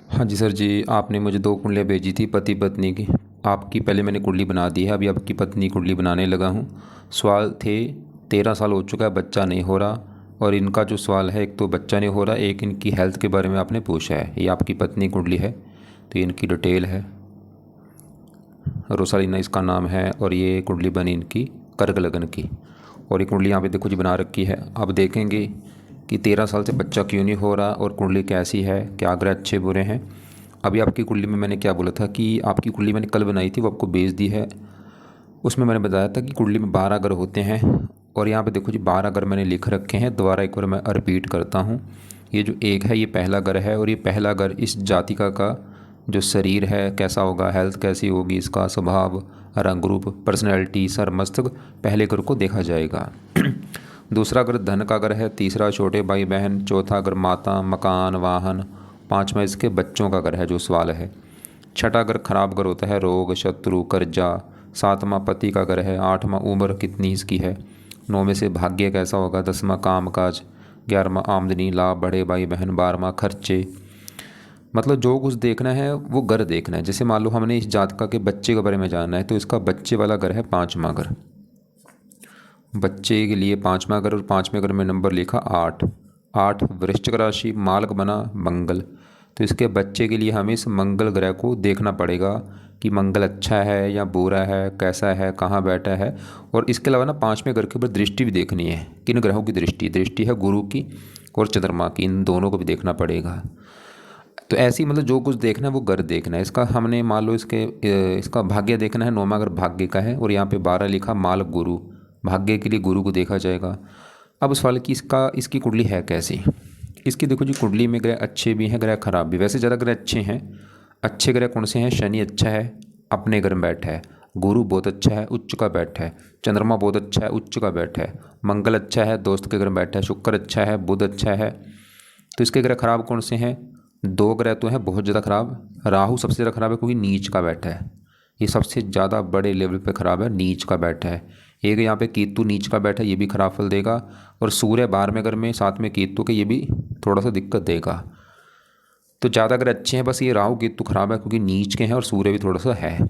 हाँ जी सर जी, आपने मुझे 2 कुंडलियाँ भेजी थी पति पत्नी की। आपकी पहले मैंने कुंडली बना दी है, अभी आपकी पत्नी कुंडली बनाने लगा हूँ। सवाल थे, 13 साल हो चुका है, बच्चा नहीं हो रहा। और इनका जो सवाल है, एक तो बच्चा नहीं हो रहा, एक इनकी हेल्थ के बारे में आपने पूछा है। ये आपकी पत्नी कुंडली है, तो ये इनकी डिटेल है। रोसालीना इसका नाम है, और ये कुंडली बनी इनकी कर्क लगन की। और ये कुंडली यहाँ पे देखो जी बना रखी है। अब देखेंगे कि 13 साल से बच्चा क्यों नहीं हो रहा और कुंडली कैसी है, क्या ग्रह अच्छे बुरे हैं। अभी आपकी कुंडली में मैंने क्या बोला था कि आपकी कुंडली मैंने कल बनाई थी, वो आपको भेज दी है। उसमें मैंने बताया था कि कुंडली में 12 ग्रह होते हैं। और यहाँ पे देखो जी 12 ग्रह मैंने लिख रखे हैं। दोबारा एक बार मैं रिपीट करता हूँ। ये जो एक है, ये पहला ग्रह है, और ये पहला ग्रह इस जातिका का जो शरीर है कैसा होगा, हेल्थ कैसी होगी, इसका स्वभाव, रंग रूप, पर्सनैलिटी, सर मस्तक, पहले ग्रह को देखा जाएगा। दूसरा ग्रह धन का ग्रह है, तीसरा छोटे भाई बहन, चौथा ग्रह माता, मकान, वाहन, पाँचवा इसके बच्चों का ग्रह है जो सवाल है। छठा ग्रह खराब ग्रह होता है, रोग, शत्रु, कर्जा। सातवां पति का ग्रह है। आठवां उम्र कितनी इसकी है। नौवें से भाग्य कैसा होगा। 10वां काम काज। 11वां आमदनी, लाभ, बड़े भाई बहन। 12वां खर्चे। मतलब जो कुछ देखना है वो ग्रह देखना है। जैसे मान लो हमने इस जातका के बच्चे के बारे में जानना है, तो इसका बच्चे वाला ग्रह है पाँचवां ग्रह। बच्चे के लिए पाँचवां ग्रह, और पाँचवें ग्रह में नंबर लिखा 8। 8 वृश्चिक राशि, मालक बना मंगल। तो इसके बच्चे के लिए हमें इस मंगल ग्रह को देखना पड़ेगा कि मंगल अच्छा है या बुरा है, कैसा है, कहाँ बैठा है। और इसके अलावा ना पाँचवें ग्रह के ऊपर दृष्टि भी देखनी है। किन ग्रहों की दृष्टि, दृष्टि है गुरु की और चंद्रमा की, इन दोनों को भी देखना पड़ेगा। तो ऐसी मतलब जो कुछ देखना है वो ग्रह देखना है। इसका हमने मान लो इसका भाग्य देखना है, नौवां ग्रह भाग्य का है, और यहाँ पे 12 लिखा मालक गुरु। भाग्य के लिए गुरु को देखा जाएगा। अब सवाल कि इसकी कुंडली है कैसी। इसकी देखो जी कुंडली में ग्रह अच्छे भी हैं, ग्रह खराब भी। वैसे ज़्यादा ग्रह अच्छे हैं। अच्छे ग्रह कौन से हैं। शनि अच्छा है, अपने घर में बैठा है। गुरु बहुत अच्छा है, उच्च का बैठा है। चंद्रमा बहुत अच्छा है, उच्च का बैठा है। मंगल अच्छा है, दोस्त के घर में बैठा है। शुक्र अच्छा है, बुध अच्छा है। तो इसके ग्रह खराब कौन से हैं। 2 ग्रह तो हैं बहुत ज़्यादा खराब। राहु सबसे ज़्यादा खराब है क्योंकि नीच का बैठा है। ये सबसे ज़्यादा बड़े लेवल पे खराब है, नीच का बैठा है। एक यहाँ पे केतु नीच का बैठा है, ये भी खराब फल देगा। और सूर्य 12वें घर में साथ में केतु के, ये भी थोड़ा सा दिक्कत देगा। तो ज़्यादा अगर अच्छे हैं, बस ये राहु केतु खराब है क्योंकि नीच के हैं, और सूर्य भी थोड़ा सा है।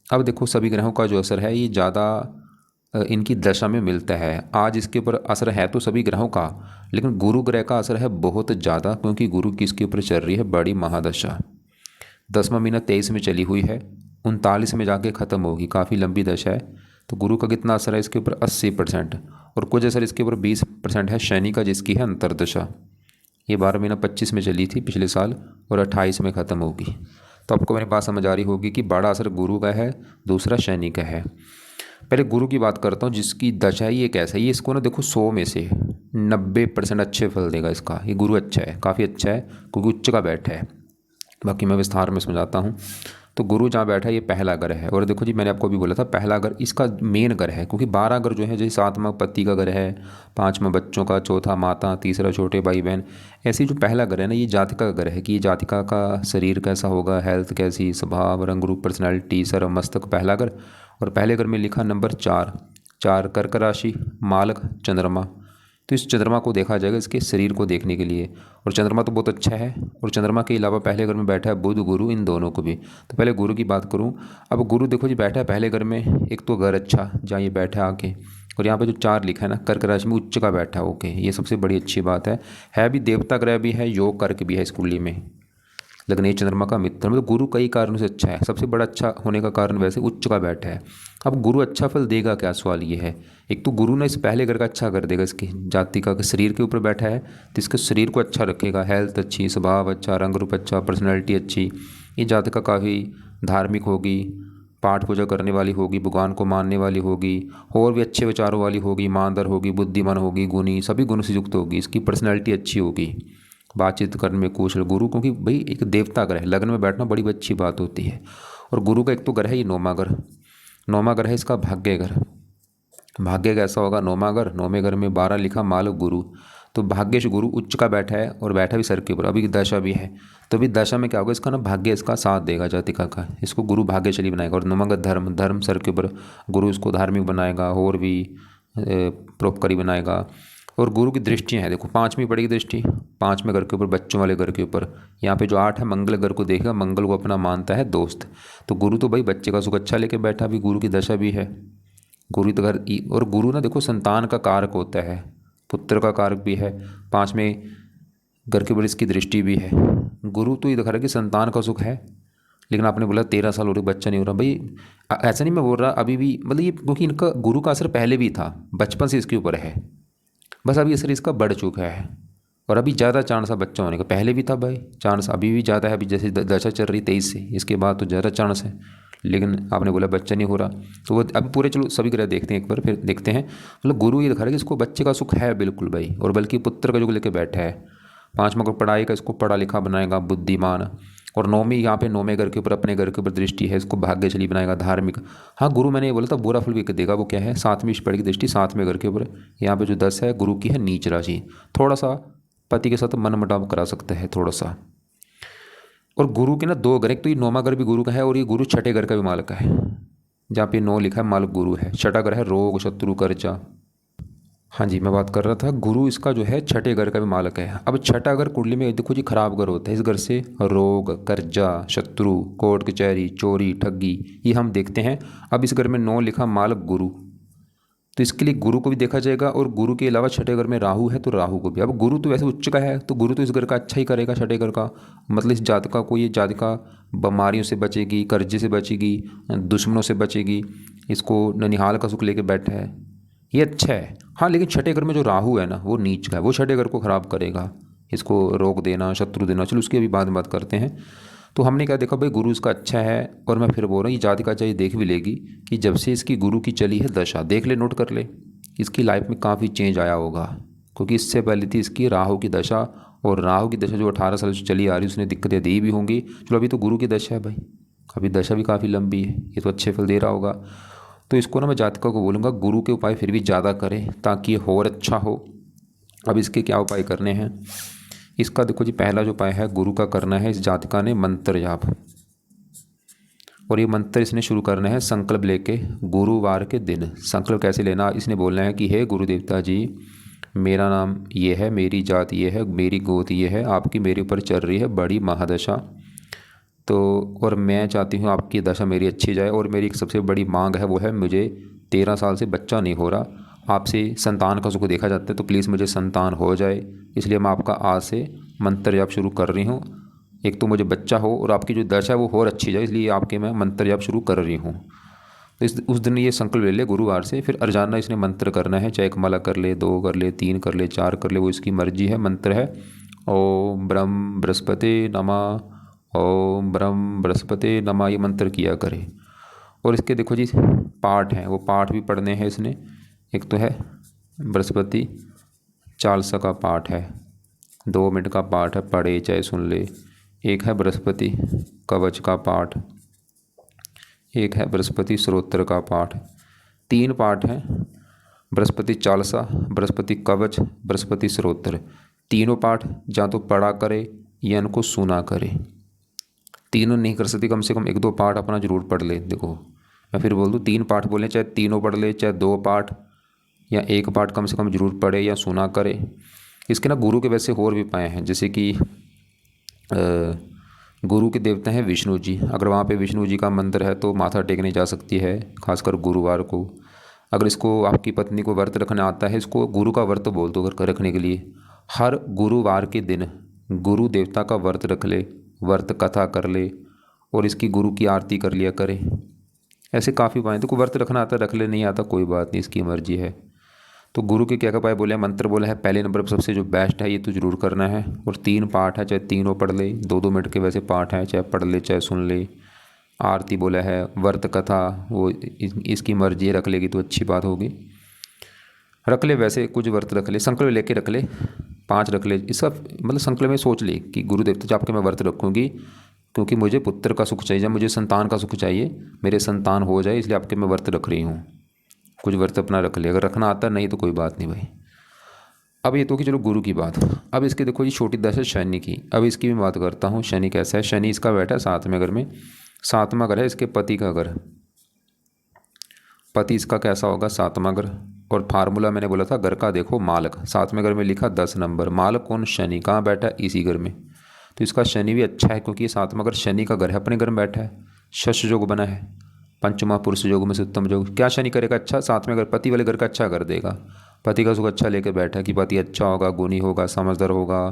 अब देखो सभी ग्रहों का जो असर है ये ज़्यादा इनकी दशा में मिलता है। आज इसके ऊपर असर है तो सभी ग्रहों का, लेकिन गुरु ग्रह का असर है बहुत ज़्यादा, क्योंकि गुरु की इसके ऊपर चल रही है बड़ी महादशा। 10वां महीना 23 में चली हुई है, 39 में जाके ख़त्म होगी। काफ़ी लंबी दशा है। तो गुरु का कितना असर है इसके ऊपर, 80%। और कुछ असर इसके ऊपर 20% है शनि का, जिसकी है अंतर्दशा। ये 12 महीना 25 में चली थी पिछले साल, और 28 में ख़त्म होगी। तो आपको मेरी बात समझ आ रही होगी कि बड़ा असर गुरु का है, दूसरा शनि का है। पहले गुरु की बात करता हूँ, जिसकी दशा है ये कैसा है। ये इसको ना देखो 100 में से 90% अच्छे फल देगा इसका। ये गुरु अच्छा है, काफ़ी अच्छा है, क्योंकि उच्च का बैठा है। बाकी मैं विस्तार में समझाता हूँ। तो गुरु जहाँ बैठा है ये पहला ग्रह है। और देखो जी मैंने आपको अभी बोला था पहला ग्रह इसका मेन ग्रह है, क्योंकि 12 ग्रह जो है, जैसे 7वां पति का ग्रह है, 5वां बच्चों का, चौथा माता, तीसरा छोटे भाई बहन। ऐसे ही जो पहला ग्रह है ना, ये जातिका का ग्रह है कि ये जातिका का शरीर कैसा होगा, हेल्थ कैसी, स्वभाव, रंग रूप, पर्सनैलिटी, सर मस्तक, पहला ग्रह। और पहले ग्रह में लिखा नंबर 4। 4 कर्क राशि, मालक चंद्रमा। तो इस चंद्रमा को देखा जाएगा इसके शरीर को देखने के लिए। और चंद्रमा तो बहुत अच्छा है। और चंद्रमा के अलावा पहले घर में बैठा है बुध, गुरु, इन दोनों को भी। तो पहले गुरु की बात करूं। अब गुरु देखो जी बैठा है पहले घर में, एक तो घर अच्छा जहाँ ये बैठा है आके। और यहाँ पे जो 4 लिखा है ना, कर्क राशि में उच्च का बैठा है। ओके, ये सबसे बड़ी अच्छी बात है भी देवता ग्रह भी है, योग कर्क भी है इस कुंडली में। लग्नेश चंद्रमा का मित्र, मतलब गुरु कई कारणों से अच्छा है। सबसे बड़ा अच्छा होने का कारण वैसे उच्च का बैठा है। अब गुरु अच्छा फल देगा क्या, सवाल ये है। एक तो गुरु ने इस पहले घर का अच्छा कर देगा, इसकी जातिका के शरीर के ऊपर बैठा है तो इसके शरीर को अच्छा रखेगा। हेल्थ अच्छी, स्वभाव अच्छा, रंग रूप अच्छा, पर्सनैलिटी अच्छी। ये जातिका काफ़ी धार्मिक होगी, पाठ पूजा करने वाली होगी, भगवान को मानने वाली होगी, और भी अच्छे विचारों वाली होगी, ईमानदार होगी, बुद्धिमान होगी, गुणी, सभी गुणों से युक्त होगी। इसकी पर्सनैलिटी अच्छी होगी, बातचीत करने में कुशल। गुरु क्योंकि भाई एक देवता ग्रह, लग्न में बैठना बड़ी अच्छी बात होती है। और गुरु का एक तो ग्रह है ये 9वां ग्रह। 9वां ग्रह है इसका भाग्य ग्रह। भाग्य कैसा होगा, 9वां ग्रह, 9वें घर में 12 लिखा मालक गुरु। तो भाग्य से गुरु उच्च का बैठा है, और बैठा भी सर के ऊपर, अभी दशा भी है। तो अभी दशा में क्या होगा, इसका ना भाग्य इसका साथ देगा जातिका का, इसको गुरु भाग्यशाली बनाएगा। और 9वां ग्रह धर्म, धर्म सर के ऊपर, गुरु इसको धार्मिक बनाएगा, और भी परोपकारी बनाएगा। और गुरु की दृष्टियाँ हैं, देखो 5वीं पड़ेगी दृष्टि 5वें घर के ऊपर, बच्चों वाले घर के ऊपर। यहाँ पे जो 8 है मंगल घर को देखेगा, मंगल को अपना मानता है दोस्त। तो गुरु तो भाई बच्चे का सुख अच्छा लेके बैठा, भी गुरु की दशा भी है। गुरु तो घर, और गुरु ना देखो संतान का कारक होता है, पुत्र का कारक भी है, 5वें घर के ऊपर इसकी दृष्टि भी है। गुरु तो ये दिखा रहा है कि संतान का सुख है, लेकिन आपने बोला 13 साल हो रहे बच्चा नहीं हो रहा भाई, ऐसा नहीं मैं बोल रहा अभी भी, मतलब ये क्योंकि इनका गुरु का असर पहले भी था, बचपन से इसके ऊपर है, बस अभी असर इसका बढ़ चुका है। और अभी ज़्यादा चांस है बच्चा होने का, पहले भी था भाई चांस, अभी भी ज़्यादा है, अभी जैसे दशा चल रही 23 से, इसके बाद तो ज़्यादा चांस है। लेकिन आपने बोला बच्चा नहीं हो रहा, तो वो अभी पूरे चलो सभी ग्रह देखते हैं एक बार, फिर देखते हैं। मतलब गुरु ये दिखा रहा है कि इसको बच्चे का सुख है बिल्कुल भाई, और बल्कि पुत्र का जो लेके बैठा है। 5वां को पढ़ाई का, इसको पढ़ा लिखा बनाएगा, बुद्धिमान। और 9वीं यहाँ पे 9वें घर के ऊपर, अपने घर के ऊपर दृष्टि है, इसको भाग्यशाली बनाएगा, धार्मिक। हाँ गुरु मैंने ये बोला था बुरा फल भी देगा, वो क्या है 7वीं पड़ेगी दृष्टि 7वें घर के ऊपर। यहाँ पे जो 10 है गुरु की है नीच राशि, थोड़ा सा पति के साथ मनमुटाव करा सकता है थोड़ा सा। और गुरु के ना 2 घर, एक तो ये 9वां घर भी गुरु का है, और ये गुरु 6ठे घर का भी मालक है, जहाँ पे 9 लिखा है मालक गुरु है। 6ठा घर है रोग शत्रु कर्जा। हाँ जी, मैं बात कर रहा था गुरु इसका जो है 6ठे घर का भी मालक है। अब 6ठा घर कुंडली में देखो जी खराब घर होता है, इस घर से रोग कर्जा शत्रु कोर्ट कचहरी चोरी ठगी ये हम देखते हैं। अब इस घर में 9 लिखा मालक गुरु, तो इसके लिए गुरु को भी देखा जाएगा, और गुरु के अलावा 6ठे घर में राहु है तो राहु को भी। अब गुरु तो वैसे उच्च का है, तो गुरु तो इस घर का अच्छा ही करेगा 6ठे घर का, मतलब इस जातका को, ये जातका बीमारियों से बचेगी, कर्जे से बचेगी, दुश्मनों से बचेगी, इसको ननिहाल का सुख लेके बैठा है, ये अच्छा है। हाँ लेकिन 6ठे घर में जो राहु है ना वो नीच का है, वो 6ठे घर को ख़राब करेगा, इसको रोक देना शत्रु देना। चलो उसकी अभी बाद में बात करते हैं। तो हमने क्या देखा भाई गुरु इसका अच्छा है, और मैं फिर बोल रहा हूँ ये जातिका चाहिए देख भी लेगी कि जब से इसकी गुरु की चली है दशा, देख ले नोट कर ले, इसकी लाइफ में काफ़ी चेंज आया होगा। क्योंकि इससे पहले थी इसकी राहु की दशा, और राहु की दशा जो 18 साल से चली आ रही उसने दिक्कतें दी भी होंगी। चलो अभी तो गुरु की दशा है भाई, अभी दशा भी काफ़ी लंबी है, ये तो अच्छे फल दे रहा होगा। तो इसको ना मैं जातका को बोलूँगा गुरु के उपाय फिर भी ज़्यादा करें ताकि ये और अच्छा हो। अब इसके क्या उपाय करने हैं, इसका देखो जी पहला जो उपाय है गुरु का करना है, इस जातिका ने मंत्र जाप, और ये मंत्र इसने शुरू करना है संकल्प लेके गुरुवार के दिन। संकल्प कैसे लेना, इसने बोलना है कि हे गुरु देवता जी, मेरा नाम ये है, मेरी जात ये है, मेरी गोत ये है, आपकी मेरे ऊपर चल रही है बड़ी महादशा, तो और मैं चाहती हूँ आपकी दशा मेरी अच्छी जाए, और मेरी एक सबसे बड़ी मांग है वो है मुझे 13 साल से बच्चा नहीं हो रहा, आपसे संतान का सुख देखा जाता है, तो प्लीज़ मुझे संतान हो जाए, इसलिए मैं आपका आज से मंत्र जाप शुरू कर रही हूँ। एक तो मुझे बच्चा हो और आपकी जो दशा है वो और अच्छी जाए, इसलिए आपके मैं मंत्र जाप शुरू कर रही हूँ। तो उस दिन ये संकल्प ले ले गुरुवार से। फिर अर्जाना इसने मंत्र करना है, चाहे 1 माला कर ले, 2 कर ले, 3 कर ले, 4 कर ले, वो इसकी मर्जी है। मंत्र है ओम ब्रह्म बृहस्पति नमः, ओम ब्रह्म बृहस्पति नमः, ये मंत्र किया करे। और इसके देखो जी पाठ हैं, वो पाठ भी पढ़ने हैं इसने। एक तो है बृहस्पति चालीसा का पाठ है, 2 मिनट का पाठ है, पढ़े चाहे सुन ले। एक है बृहस्पति कवच का पाठ, एक है बृहस्पति स्तोत्र का पाठ। 3 पाठ हैं, बृहस्पति चालीसा, बृहस्पति कवच, बृहस्पति स्तोत्र। तीनों पाठ या तो पढ़ा करे या इनको सुना करे। तीनों नहीं कर सकती, कम से कम 1-2 पाठ अपना जरूर पढ़ ले। देखो मैं फिर बोल दूँ 3 पाठ बोले, चाहे तीनों पढ़ ले, चाहे 2 पाठ या 1 पाठ कम से कम जरूर पढ़े या सुना करे। इसके ना गुरु के वैसे और भी उपाय हैं, जैसे कि गुरु के देवता हैं विष्णु जी, अगर वहाँ पे विष्णु जी का मंदिर है तो माथा टेकने जा सकती है, खासकर गुरुवार को। अगर इसको आपकी पत्नी को व्रत रखना आता है, इसको गुरु का व्रत बोल दो रखने के लिए। हर गुरुवार के दिन गुरु देवता का व्रत रख ले, व्रत कथा कर ले, और इसकी गुरु की आरती कर लिया करे। ऐसे काफ़ी उपाय, तो कोई व्रत रखना आता रख ले, नहीं आता कोई बात नहीं, इसकी मर्जी है। तो गुरु के क्या क्या उपाय बोले, मंत्र बोला है पहले नंबर पर सबसे जो बेस्ट है ये तो जरूर करना है। और 3 पाठ है, चाहे तीनों पढ़ ले, 2-2 मिनट के वैसे पाठ हैं, चाहे पढ़ ले चाहे सुन ले। आरती बोला है, व्रत कथा वो इसकी मर्जी रख लेगी तो अच्छी बात होगी, रख ले। वैसे कुछ व्रत रख ले, संकल्प लेके रख ले, 5 रख ले। इसका मतलब संकल्प में सोच ले कि गुरु देवता जी आपके मैं व्रत रखूँगी, क्योंकि मुझे पुत्र का सुख चाहिए, मुझे संतान का सुख चाहिए, मेरे संतान हो जाए, इसलिए आपके मैं व्रत रख रही हूँ। कुछ व्रत अपना रख ले, अगर रखना आता नहीं तो कोई बात नहीं भाई। अब ये तो कि चलो गुरु की बात। अब इसके देखो जी छोटी दशा शनि की, अब इसकी भी बात करता हूँ। शनि कैसा है, शनि इसका बैठा है 7वें घर में, 7वां घर है इसके पति का घर। पति इसका कैसा होगा, 7वां घर। और फार्मूला मैंने बोला था घर का, देखो मालक, 7वें घर में लिखा 10 नंबर। मालक कौन? शनि। कहाँ बैठा है? इसी घर में। तो इसका शनि भी अच्छा है क्योंकि ये 7वां घर शनि का घर है, अपने घर में बैठा है, शश योग बना है, पंचमा पुरुष योग में से उत्तम योग। क्या शनि करेगा अच्छा? 7वें घर, पति वाले घर का अच्छा कर देगा। पति का सुख अच्छा लेके बैठा है कि पति अच्छा होगा, गुणी होगा, समझदार होगा,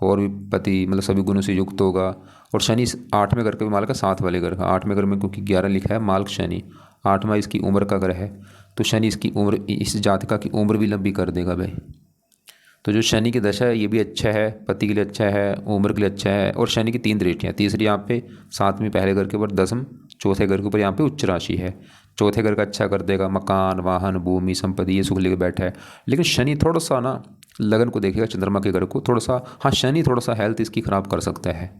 और भी पति मतलब सभी गुणों से युक्त होगा। और शनि 8वें घर का भी मालक है, 7 वाले घर का। 8वें घर में क्योंकि 11 लिखा है, मालक शनि, 8वां इसकी उम्र का घर है, तो शनि इसकी उम्र, इस जातिका की उम्र भी लंबी कर देगा भाई। तो जो शनि की दशा है ये भी अच्छा है, पति के लिए अच्छा है, उम्र के लिए अच्छा है। और शनि की 3 दृष्टियाँ, तीसरी यहाँ पे 7वीं पहले घर के ऊपर, 10वीं चौथे घर के ऊपर यहाँ पे उच्च राशि है। चौथे घर का अच्छा कर देगा, मकान, वाहन, भूमि, संपत्ति, ये सुख लेके बैठा है। लेकिन शनि थोड़ा सा ना लगन को देखेगा, चंद्रमा के घर को थोड़ा सा, हाँ शनि थोड़ा सा हेल्थ इसकी ख़राब कर सकता है।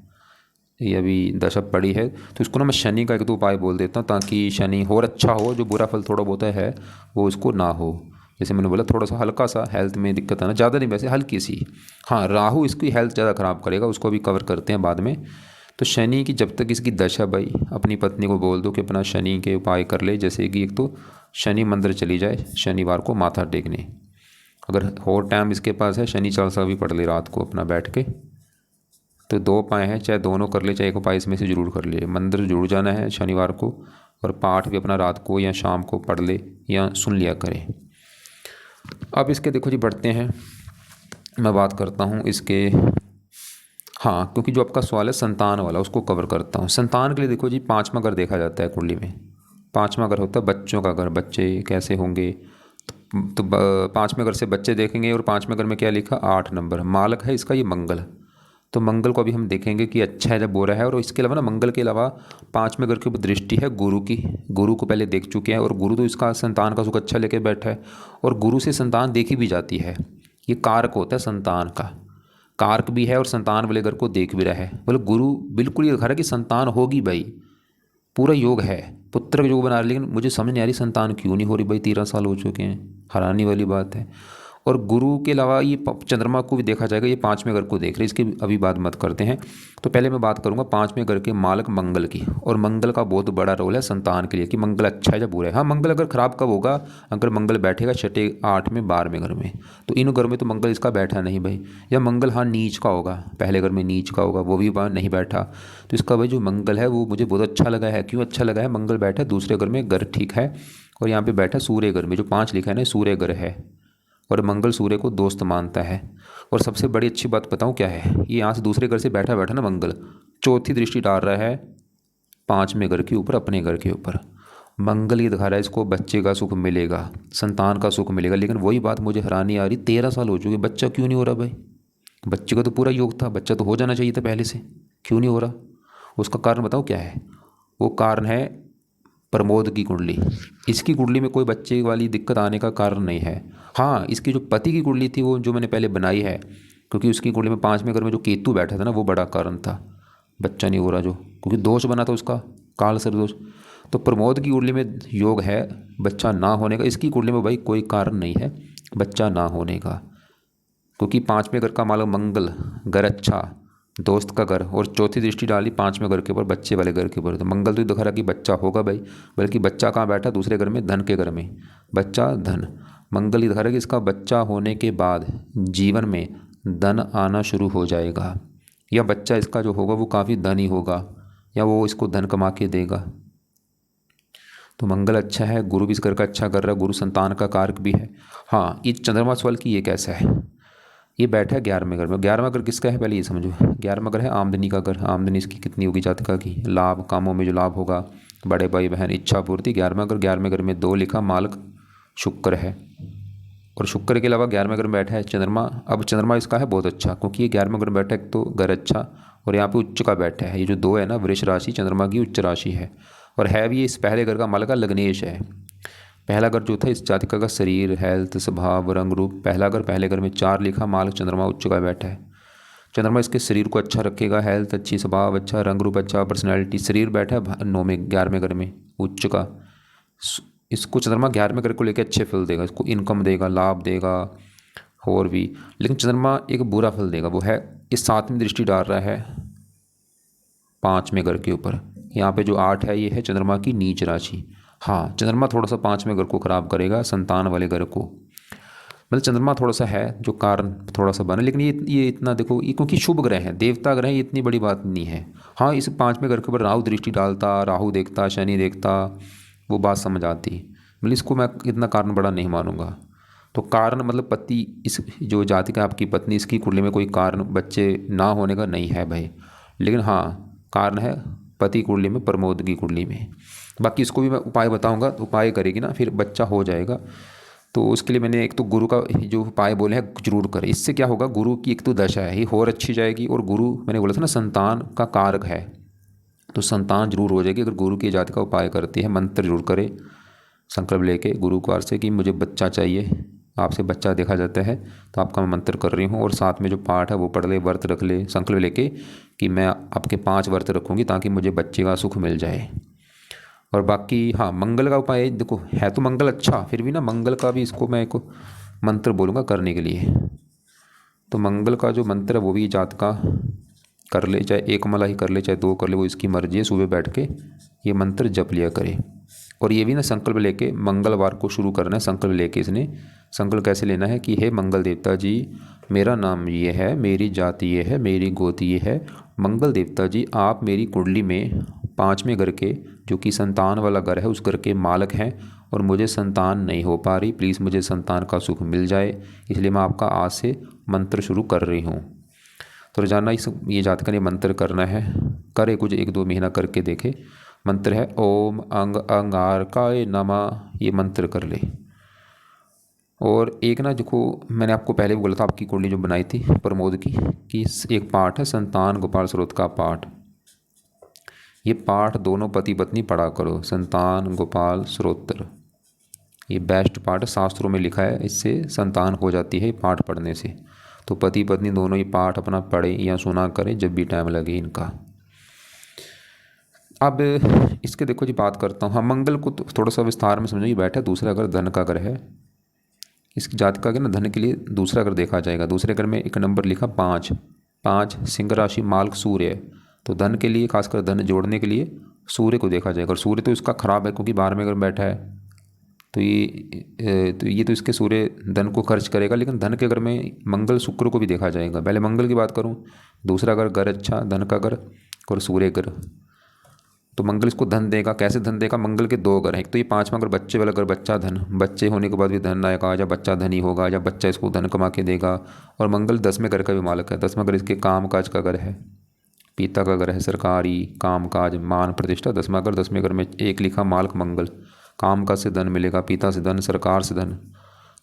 ये अभी दशा पड़ी है तो इसको ना मैं शनि का एक दो उपाय बोल देता हूँ ताकि शनि और अच्छा हो, जो बुरा फल थोड़ा बहुत है वो इसको ना हो। जैसे मैंने बोला थोड़ा सा हल्का सा हेल्थ में दिक्कत आना, ज़्यादा नहीं वैसे हल्की सी। हाँ राहु इसकी हेल्थ ज़्यादा ख़राब करेगा, उसको भी कवर करते हैं बाद में। तो शनि की जब तक इसकी दशा भाई, अपनी पत्नी को बोल दो कि अपना शनि के उपाय कर ले। जैसे कि एक तो शनि मंदिर चली जाए शनिवार को माथा टेकने, अगर और टाइम इसके पास है शनि चालीसा भी पढ़ ले रात को अपना बैठ के। तो 2 उपाय हैं, चाहे दोनों कर ले, चाहे एक उपाय इसमें से ज़रूर कर ले। मंदिर जरूर जाना है शनिवार को, और पाठ भी अपना रात को या शाम को पढ़ ले या सुन लिया करें। अब इसके देखो जी बढ़ते हैं, मैं बात करता हूँ इसके, हाँ क्योंकि जो आपका सवाल है संतान वाला उसको कवर करता हूँ। संतान के लिए देखो जी 5वां घर देखा जाता है कुंडली में। 5वां घर होता है बच्चों का घर, बच्चे कैसे होंगे। तो 5वें घर से बच्चे देखेंगे, और 5वें घर में क्या लिखा? 8 नंबर। मालक है इसका ये मंगल। तो मंगल को अभी हम देखेंगे कि अच्छा है जब बुरा है। और इसके अलावा ना मंगल के अलावा 5वें घर के ऊपर दृष्टि है गुरु की, गुरु को पहले देख चुके हैं, और गुरु तो इसका संतान का सुख अच्छा लेके बैठा है। और गुरु से संतान देखी भी जाती है, ये कारक होता है संतान का, कारक भी है और संतान वाले घर को देख भी रहा है। बोले गुरु बिल्कुल ये घर है कि संतान होगी भाई, पूरा योग है, पुत्र का योग बना रहे। लेकिन मुझे समझ नहीं आ रही संतान क्यों नहीं हो रही भाई, 13 साल हो चुके हैं, हैरानी वाली बात है। और गुरु के अलावा ये चंद्रमा को भी देखा जाएगा, ये 5वें घर को देख रहे, इसकी अभी बात मत करते हैं। तो पहले मैं बात करूंगा 5वें घर के मालक मंगल की। और मंगल का बहुत बड़ा रोल है संतान के लिए कि मंगल अच्छा है या बुरा है। हाँ मंगल अगर खराब कब होगा? अगर मंगल बैठेगा 6, 8वें, 12वें घर में। तो इन घर में तो मंगल इसका बैठा नहीं भाई, या मंगल हाँ नीच का होगा, पहले घर में नीच का होगा, वो भी वहाँ नहीं बैठा। तो इसका भाई जो मंगल है वो मुझे बहुत अच्छा लगा है। क्यों अच्छा लगा है? मंगल बैठा दूसरे घर में, घर ठीक है, और यहाँ पे बैठा सूर्य घर में, जो 5 लिखा है ना सूर्य घर है, और मंगल सूर्य को दोस्त मानता है। और सबसे बड़ी अच्छी बात बताऊँ क्या है, ये यहाँ से दूसरे घर से बैठा बैठा ना मंगल चौथी दृष्टि डाल रहा है 5वें घर के ऊपर, अपने घर के ऊपर। मंगल ये दिखा रहा है इसको बच्चे का सुख मिलेगा, संतान का सुख मिलेगा। लेकिन वही बात मुझे हैरानी आ रही, 13 साल हो चुके, बच्चा क्यों नहीं हो रहा भाई? बच्चे का तो पूरा योग था, बच्चा तो हो जाना चाहिए था पहले से, क्यों नहीं हो रहा? उसका कारण बताओ क्या है? वो कारण है प्रमोद की कुंडली। इसकी कुंडली में कोई बच्चे वाली दिक्कत आने का कारण नहीं है। हाँ इसकी जो पति की कुंडली थी वो जो मैंने पहले बनाई है, क्योंकि उसकी कुंडली में 5वें घर में जो केतु बैठा था ना वो बड़ा कारण था, बच्चा नहीं हो रहा जो, क्योंकि दोष बना था उसका, काल सर दोष। तो प्रमोद की कुंडली में योग है बच्चा ना होने का, इसकी कुंडली में भाई कोई कारण नहीं है बच्चा ना होने का, क्योंकि 5वें घर का मालक मंगल, घर अच्छा, दोस्त का घर, और चौथी दृष्टि डाली 5वें घर के ऊपर, बच्चे वाले घर के ऊपर। तो मंगल तो दिखा रहा कि बच्चा होगा भाई, बल्कि बच्चा कहाँ बैठा? दूसरे घर में, धन के घर में, बच्चा धन। मंगल ये दिखा रहा कि इसका बच्चा होने के बाद जीवन में धन आना शुरू हो जाएगा, या बच्चा इसका जो होगा वो काफ़ी धनी होगा, या वो इसको धन कमा के देगा। तो मंगल अच्छा है, गुरु भी इस घर का अच्छा कर रहा है, गुरु संतान का कारक भी है। हाँ ये चंद्रमा सवाल की ये कैसा है, ये बैठा है 11वें घर में। 11वां घर किसका है पहले ये समझो, 11वां घर है आमदनी का घर। आमदनी इसकी कितनी होगी जातका की? लाभ, कामों में जो लाभ होगा, बड़े भाई बहन, इच्छा पूर्ति। 11वां घर, 11वें घर में 2 लिखा, मालक शुक्र है। और शुक्र के अलावा 11वें घर में बैठा है चंद्रमा। अब चंद्रमा इसका है बहुत अच्छा, क्योंकि ये 11वें घर में बैठा है, तो घर अच्छा, और यहाँ पे उच्च का बैठा है। ये जो 2 है ना, वृष राशि चंद्रमा की उच्च राशि है, और है भी इस पहले घर का मालक का लग्नेश है। पहला घर जो था इस जातिका का शरीर, हेल्थ, स्वभाव, रंग रूप। पहला घर, पहले घर में 4 लिखा, मालक चंद्रमा उच्च का बैठा है। चंद्रमा इसके शरीर को अच्छा रखेगा, हेल्थ अच्छी, स्वभाव अच्छा, रंग रूप अच्छा, पर्सनैलिटी। शरीर बैठा है 9वें 11वें घर में उच्च का। इसको चंद्रमा 11वें घर को लेकर अच्छे फल देगा, इसको इनकम देगा, लाभ देगा और भी। लेकिन चंद्रमा एक बुरा फल देगा, वो है इस 7वीं दृष्टि डाल रहा है 5वें घर के ऊपर। यहाँ पे जो 8 है ये है चंद्रमा की नीच राशि। हाँ, चंद्रमा थोड़ा सा 5वें घर को खराब करेगा, संतान वाले घर को। मतलब चंद्रमा थोड़ा सा है जो कारण थोड़ा सा बना, लेकिन ये इतना देखो, ये क्योंकि शुभ ग्रह है, देवता ग्रह है, ये इतनी बड़ी बात नहीं है। हाँ, इस 5वें घर के ऊपर राहु दृष्टि डालता, राहु देखता, शनि देखता, वो बात समझ आती। मतलब इसको मैं इतना कारण बड़ा नहीं मानूंगा। तो कारण मतलब पति, इस जो जाति का आपकी पत्नी, इसकी कुंडली में कोई कारण बच्चे ना होने का नहीं है भाई। लेकिन हाँ, कारण है पति कुंडली में, प्रमोद की कुंडली में। बाकी इसको भी मैं उपाय बताऊंगा, तो उपाय करेगी ना फिर बच्चा हो जाएगा। तो उसके लिए मैंने एक तो गुरु का जो उपाय बोले हैं जरूर करें। इससे क्या होगा, गुरु की एक तो दशा है ये और अच्छी जाएगी, और गुरु मैंने बोला था ना संतान का कारक है, तो संतान जरूर हो जाएगी अगर गुरु की जाति का उपाय करती है। मंत्र जरूर करे संकल्प लेके गुरुवार से कि मुझे बच्चा चाहिए, आपसे बच्चा देखा जाता है, तो आपका मैं मंत्र कर रही हूँ। और साथ में जो पाठ है वो पढ़ ले, व्रत रख ले संकल्प लेके कि मैं आपके 5 व्रत रखूँगी ताकि मुझे बच्चे का सुख मिल जाए। और बाकी हाँ, मंगल का उपाय देखो, है तो मंगल अच्छा, फिर भी ना मंगल का भी इसको मैं एक मंत्र बोलूँगा करने के लिए। तो मंगल का जो मंत्र है वो भी जात का कर ले, चाहे एक माला ही कर ले चाहे 2 कर ले, वो इसकी मर्जी है। सुबह बैठ के ये मंत्र जप लिया करे। और ये भी ना संकल्प लेके मंगलवार को शुरू करना है। संकल्प लेके इसने संकल्प कैसे लेना है कि हे मंगल देवता जी, मेरा नाम ये है, मेरी जाति ये है, मेरी गोत्र ये है। मंगल देवता जी, आप मेरी कुंडली में 5वें घर के, जो कि संतान वाला घर है, उस घर के मालक हैं, और मुझे संतान नहीं हो पा रही, प्लीज़ मुझे संतान का सुख मिल जाए, इसलिए मैं आपका आज से मंत्र शुरू कर रही हूँ। तो रोजाना ये जातक ने मंत्र करना है, करे कुछ 1-2 महीना करके देखे। मंत्र है ओम अंग अंगारकाय नमः, ये मंत्र कर ले। और एक ना देखो, मैंने आपको पहले भी बोला था आपकी कुंडली जो बनाई थी प्रमोद की, कि एक पाठ है संतान गोपाल स्रोत का पाठ। ये पाठ दोनों पति पत्नी पढ़ा करो, संतान गोपाल स्रोत्र, ये बेस्ट पाठ है, शास्त्रों में लिखा है, इससे संतान हो जाती है पाठ पढ़ने से। तो पति पत्नी दोनों ये पाठ अपना पढ़े या सुना करें जब भी टाइम लगे इनका। अब इसके देखो जी बात करता हूँ। हाँ, मंगल को तो थोड़ा सा विस्तार में समझो। ये बैठा दूसरा घर धन का घर है, इस जाति का ना धन के लिए दूसरा घर देखा जाएगा। दूसरे घर में एक नंबर लिखा 5, 5 सिंह राशि मालक सूर्य, तो धन के लिए खासकर धन जोड़ने के लिए सूर्य को देखा जाएगा। और सूर्य तो इसका खराब है क्योंकि 12वें घर में बैठा है, तो ये तो इसके सूर्य धन को खर्च करेगा। लेकिन धन के घर में मंगल शुक्र को भी देखा जाएगा। पहले मंगल की बात करूँ, दूसरा घर अच्छा धन का घर, और सूर्य घर, तो मंगल इसको धन देगा। कैसे धन देगा, मंगल के 2 घर हैं, एक तो ये 5वां घर बच्चे वाला घर, बच्चा धन, बच्चे होने के बाद भी धन आएगा, या बच्चा धनी होगा, या बच्चा इसको धन कमा के देगा। और मंगल 10वें घर का भी मालिक है, 10वां घर इसके काम काज का घर है, पिता का घर है, सरकारी काम काज मान प्रतिष्ठा 10वां घर। 10वें घर में एक लिखा मालक मंगल, काम काज से धन मिलेगा, पिता से धन, सरकार से धन,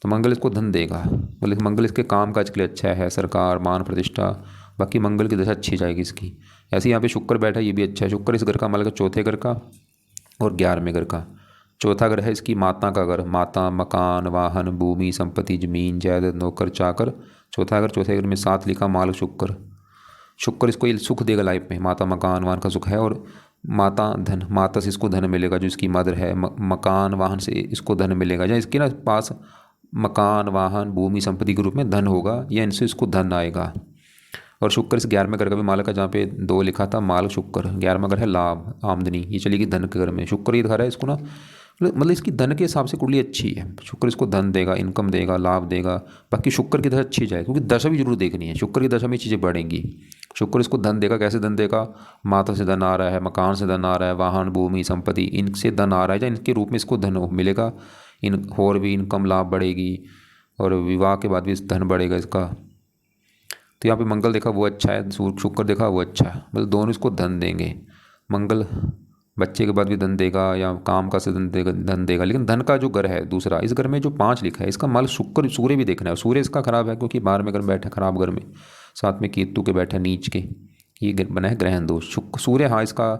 तो मंगल इसको धन देगा। मतलब मंगल इसके काम काज के लिए अच्छा है, सरकार मान प्रतिष्ठा, बाकी मंगल की दशा अच्छी जाएगी इसकी। ऐसे यहाँ पे शुक्र बैठा है, ये भी अच्छा है। शुक्र इस घर का मालिक है, 4थे घर का और 11वें घर का। 4था घर है इसकी माता का घर, माता, मकान, वाहन, भूमि, संपत्ति, जमीन, जायदाद, नौकर चाकर। 4था घर, 4थे घर में 7 लिखा मालक शुक्र। शुक्र इसको ये सुख देगा लाइफ में, माता मकान वाहन का सुख है। और माता धन, माता से इसको धन मिलेगा जो इसकी मदर है। मकान वाहन से इसको धन मिलेगा, या इसके ना पास मकान वाहन भूमि संपत्ति के रूप में धन होगा, या इनसे इसको धन आएगा। और शुक्र इस 11वें घर का भी मालक है, जहाँ पे 2 लिखा था मालक शुक्र। 11वां घर है लाभ आमदनी, ये चलेगी धन के घर में। शुक्र ये घर है इसको ना, मतलब इसकी धन के हिसाब से कुंडली अच्छी है। शुक्र इसको धन देगा, इनकम देगा, लाभ देगा। बाकी शुक्र की दशा अच्छी जाए, क्योंकि दशा भी जरूर देखनी है, शुक्र की दशा में चीज़ें बढ़ेंगी। शुक्र इसको धन देगा, कैसे धन देगा, माता से धन आ रहा है, मकान से धन आ रहा है, वाहन भूमि संपत्ति इनसे धन आ रहा है, या इनके रूप में इसको धन मिलेगा। इन और भी इनकम लाभ बढ़ेगी, और विवाह के बाद भी धन बढ़ेगा इसका। तो यहाँ पे मंगल देखा वो अच्छा है, शुक्र देखा वो अच्छा है, मतलब दोनों इसको धन देंगे। मंगल बच्चे के बाद भी धन देगा, या काम का से धन देगा। लेकिन धन का जो घर है दूसरा, इस घर में जो 5 लिखा है, इसका मालिक शुक्र, सूर्य भी देखना है। सूर्य इसका खराब है क्योंकि 12वें घर में बैठा, खराब घर में, साथ में केतु के बैठा नीच के, ये बना है ग्रहण दोष। सूर्य हाँ इसका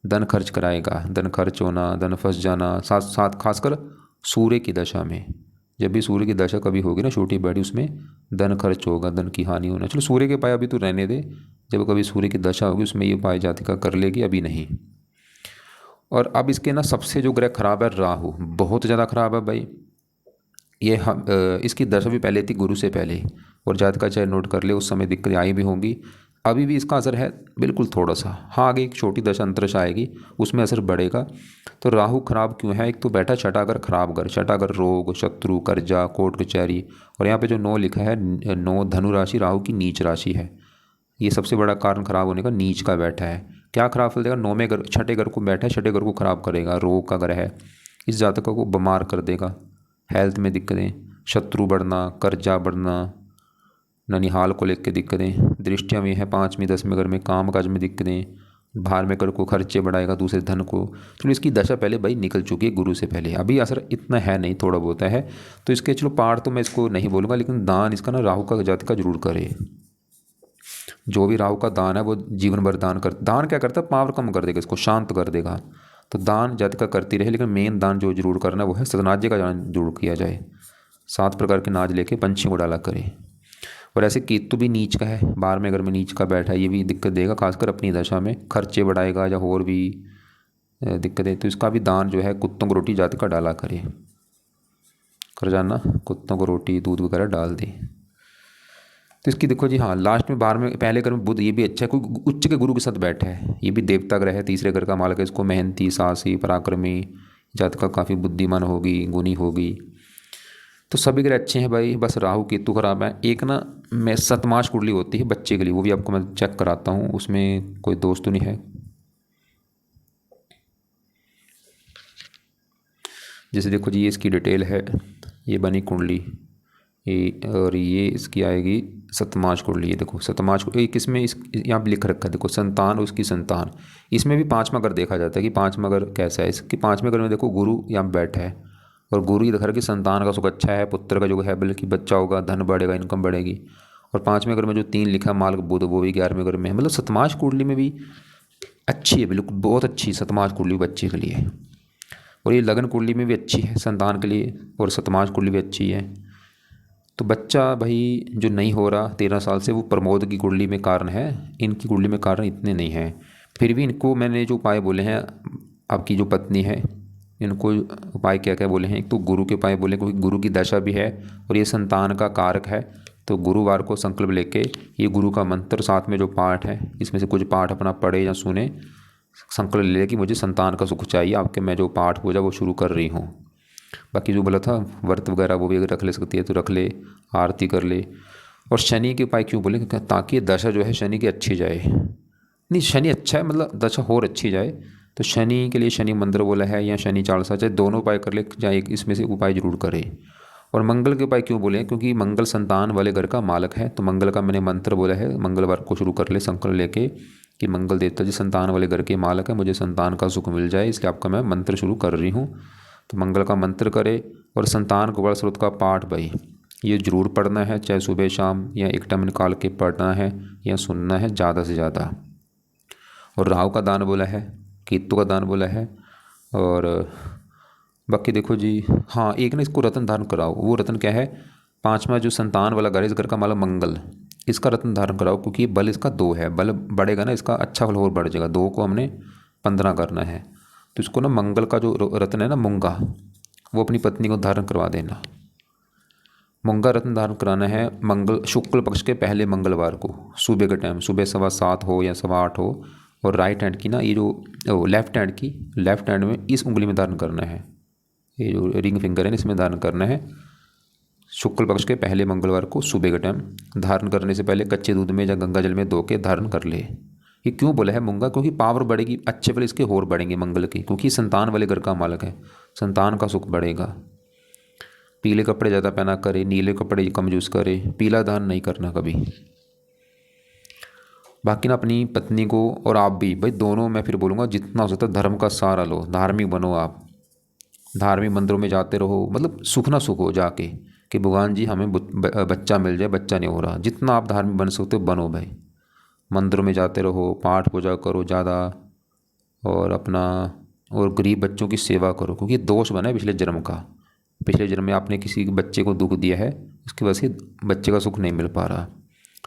धन खर्च कराएगा, धन खर्च होना, धन फंस जाना, साथ साथ खासकर सूर्य की दशा में। जब भी सूर्य की दशा कभी होगी ना छोटी बड़ी, उसमें धन खर्च होगा, धन की हानि होना। चलो सूर्य के उपाय अभी तो रहने दे, जब कभी सूर्य की दशा होगी उसमें ये उपाय जातिका कर लेगी, अभी नहीं। और अब इसके ना सबसे जो ग्रह खराब है राहु, बहुत ज़्यादा खराब है भाई। ये इसकी दशा भी पहले थी गुरु से पहले, और जातका चाहे नोट कर ले, उस समय दिक्कतें आई भी होंगी। अभी भी इसका असर है बिल्कुल थोड़ा सा। हाँ, आगे एक छोटी दशा अंतरदशा आएगी, उसमें असर बढ़ेगा। तो राहु खराब क्यों है? एक तो बैठा छठा घर खराब घर, छठा घर रोग, शत्रु, कर्जा, कोर्ट कचहरी। और यहाँ पे जो 9 लिखा है, 9 धनु राशि राहु की नीच राशि है। ये सबसे बड़ा कारण खराब होने का, नीच का बैठा है। क्या खराब फल देगा? 9वें घर, छठे घर को बैठा है, छठे घर को खराब करेगा, रोग का घर है। इस जातक को बीमार कर देगा, हेल्थ में दिक्कतें, शत्रु बढ़ना, कर्जा बढ़ना, ननिहाल को लेकर दिक्कतें, दृष्टियाँ भी हैं 5वीं 10वें घर में, काम काज में दिक्कतें, धार्मिक घर को खर्चे बढ़ाएगा, दूसरे धन को। चलो इसकी दशा पहले भाई निकल चुकी है गुरु से पहले, अभी असर इतना है नहीं, थोड़ा बहुत है। तो इसके चलो पाठ तो मैं इसको नहीं बोलूँगा, लेकिन दान इसका ना राहु का जाति का जरूर करे। जो भी राहु का दान है वो जीवन भर दान दान क्या करता है? पावर कम कर देगा, इसको शांत कर देगा। तो दान जाति का करती रहे, लेकिन मेन दान जो जरूर करना है वो है सतनाज्य का दान जरूर किया जाए। 7 प्रकार के नाज लेके पंछियों को डाला करे। और ऐसे केतु भी नीच का है, 12वें घर में नीच का बैठा है, ये भी दिक्कत देगा, खासकर अपनी दशा में खर्चे बढ़ाएगा या और भी दिक्कत है। तो इसका भी दान जो है कुत्तों को रोटी जाति का डाला करे, कर जाना, कुत्तों को रोटी दूध वगैरह डाल दे। तो इसकी देखो जी, हाँ लास्ट में 12वें पहले घर में बुध, ये भी अच्छा है, कोई उच्च के गुरु के साथ बैठा है, ये भी देवता ग्रह है, तीसरे घर का मालक है। इसको मेहनती, साहसी, पराक्रमी जात का काफ़ी बुद्धिमान होगी, गुणी होगी। तो सभी ग्रह अच्छे हैं भाई, बस राहु केतु खराब है। एक ना मैं सतमाश कुंडली होती है बच्चे के लिए, वो भी आपको मैं चेक कराता हूँ, उसमें कोई दोष तो नहीं है। जैसे देखो जी, ये इसकी डिटेल है, ये बनी कुंडली, ये और ये इसकी आएगी सतमाश कुंडली। ये देखो सतमाश एक इसमें इस यहाँ पे लिख रखा है, देखो संतान, उसकी संतान। इसमें भी 5वां घर देखा जाता है कि 5वां घर कैसा है। इसके 5वें घर में देखो गुरु यहाँ बैठा है, और गुरु ये दिखा रहा है कि संतान का सुख अच्छा है, पुत्र का जो है बल्कि बच्चा होगा, धन बढ़ेगा, इनकम बढ़ेगी। और 5वें घर में जो 3 लिखा है मालक बुध, वो भी 11वें घर में है। मतलब सतमाश कुंडली में भी अच्छी है, बिल्कुल बहुत अच्छी सतमाश कुंडली बच्चे के लिए। और ये लगन कुंडली में भी अच्छी है संतान के लिए, और सतमाश कुंडली भी अच्छी है। तो बच्चा भाई जो नहीं हो रहा 13 साल से, वो प्रमोद की कुंडली में कारण है, इनकी कुंडली में कारण इतने नहीं हैं। फिर भी इनको मैंने जो उपाय बोले हैं, आपकी जो पत्नी है, इनको उपाय क्या क्या बोले हैं, एक तो गुरु के उपाय बोले, क्योंकि गुरु की दशा भी है और ये संतान का कारक है। तो गुरुवार को संकल्प लेके ये गुरु का मंत्र, साथ में जो पाठ है इसमें से कुछ पाठ अपना पढ़े या सुने, संकल्प ले कि मुझे संतान का सुख चाहिए, आपके मैं जो पाठ पूजा वो शुरू कर रही हूँ। बाकी जो बोला था व्रत वगैरह वो भी अगर रख ले सकती है तो रख ले, आरती कर ले। और शनि के उपाय क्यों बोले? ताकि दशा जो है शनि की अच्छी जाए। नहीं, शनि अच्छा है, मतलब दशा और अच्छी जाए। तो शनि के लिए शनि मंत्र बोला है, या शनि चालीसा, चाहे दोनों उपाय कर ले, चाहे एक इसमें से उपाय जरूर करे। और मंगल के उपाय क्यों बोले? क्योंकि मंगल संतान वाले घर का मालक है। तो मंगल का मैंने मंत्र बोला है, मंगलवार को शुरू कर ले संकल्प लेके कि मंगल देवता जी संतान वाले घर के मालक है, मुझे संतान का सुख मिल जाए, इसलिए आपका मैं मंत्र शुरू कर रही हूँ। तो मंगल का मंत्र करे, और संतान गोपाल स्रोत का पाठ भाई ये जरूर पढ़ना है, चाहे सुबह शाम या एक टाइम निकाल के पढ़ना है या सुनना है ज़्यादा से ज़्यादा। और राहु का दान बोला है, केतु का दान बोला है। और बाकी देखो जी, हाँ एक ना इसको रत्न धारण कराओ। वो रत्न क्या है? 5वां जो संतान वाला घर है, इस घर का मालक मंगल, इसका रत्न धारण कराओ, क्योंकि बल इसका 2 है, बल बढ़ेगा ना इसका, अच्छा फल और बढ़ जाएगा। 2 को हमने 15 करना है। तो इसको ना मंगल का जो रत्न है ना मूंगा, वो अपनी पत्नी को धारण करवा देना। मूंगा रत्न धारण कराना है मंगल शुक्ल पक्ष के पहले मंगलवार को, सुबह के टाइम, सुबह 7:15 हो या 8:15 हो। और राइट हैंड की ना, ये जो लेफ्ट हैंड की, लेफ्ट हैंड में इस उंगली में धारण करना है, ये जो रिंग फिंगर है इसमें धारण करना है। शुक्ल पक्ष के पहले मंगलवार को सुबह के टाइम। धारण करने से पहले कच्चे दूध में या गंगा जल में धो के धारण कर ले। ये क्यों बोला है मूंगा? क्योंकि पावर बढ़ेगी, अच्छे फल इसके और बढ़ेंगे मंगल के, क्योंकि संतान वाले घर का मालक है, संतान का सुख बढ़ेगा। पीले कपड़े ज़्यादा पहना करे, नीले कपड़े कम यूज़ करे, पीला दान नहीं करना कभी। बाकी ना अपनी पत्नी को और आप भी भाई दोनों, मैं फिर बोलूँगा जितना हो सकता है धर्म का सहारा लो, धार्मिक बनो आप, धार्मिक मंदिरों में जाते रहो, मतलब सुख ना सुख हो जाके कि भगवान जी हमें बच्चा मिल जाए, बच्चा नहीं हो रहा। जितना आप धार्मिक बन सकते हो बनो भाई, मंदिरों में जाते रहो, पाठ पूजा करो ज़्यादा, और अपना और गरीब बच्चों की सेवा करो, क्योंकि दोष बना है पिछले जन्म का। पिछले जन्म में आपने किसी बच्चे को दुख दिया है, उसकी वजह से बच्चे का सुख नहीं मिल पा रहा।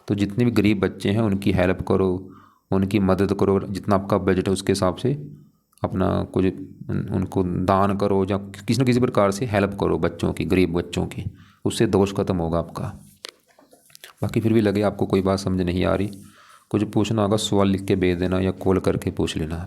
तो जितने भी गरीब बच्चे हैं उनकी हेल्प करो, उनकी मदद करो, जितना आपका बजट है उसके हिसाब से अपना कुछ उनको दान करो, या किसी न किसी प्रकार से हेल्प करो बच्चों की, गरीब बच्चों की, उससे दोष खत्म होगा आपका। बाकी फिर भी लगे आपको कोई बात समझ नहीं आ रही, कुछ पूछना होगा सवाल लिख के भेज देना या कॉल करके पूछ लेना।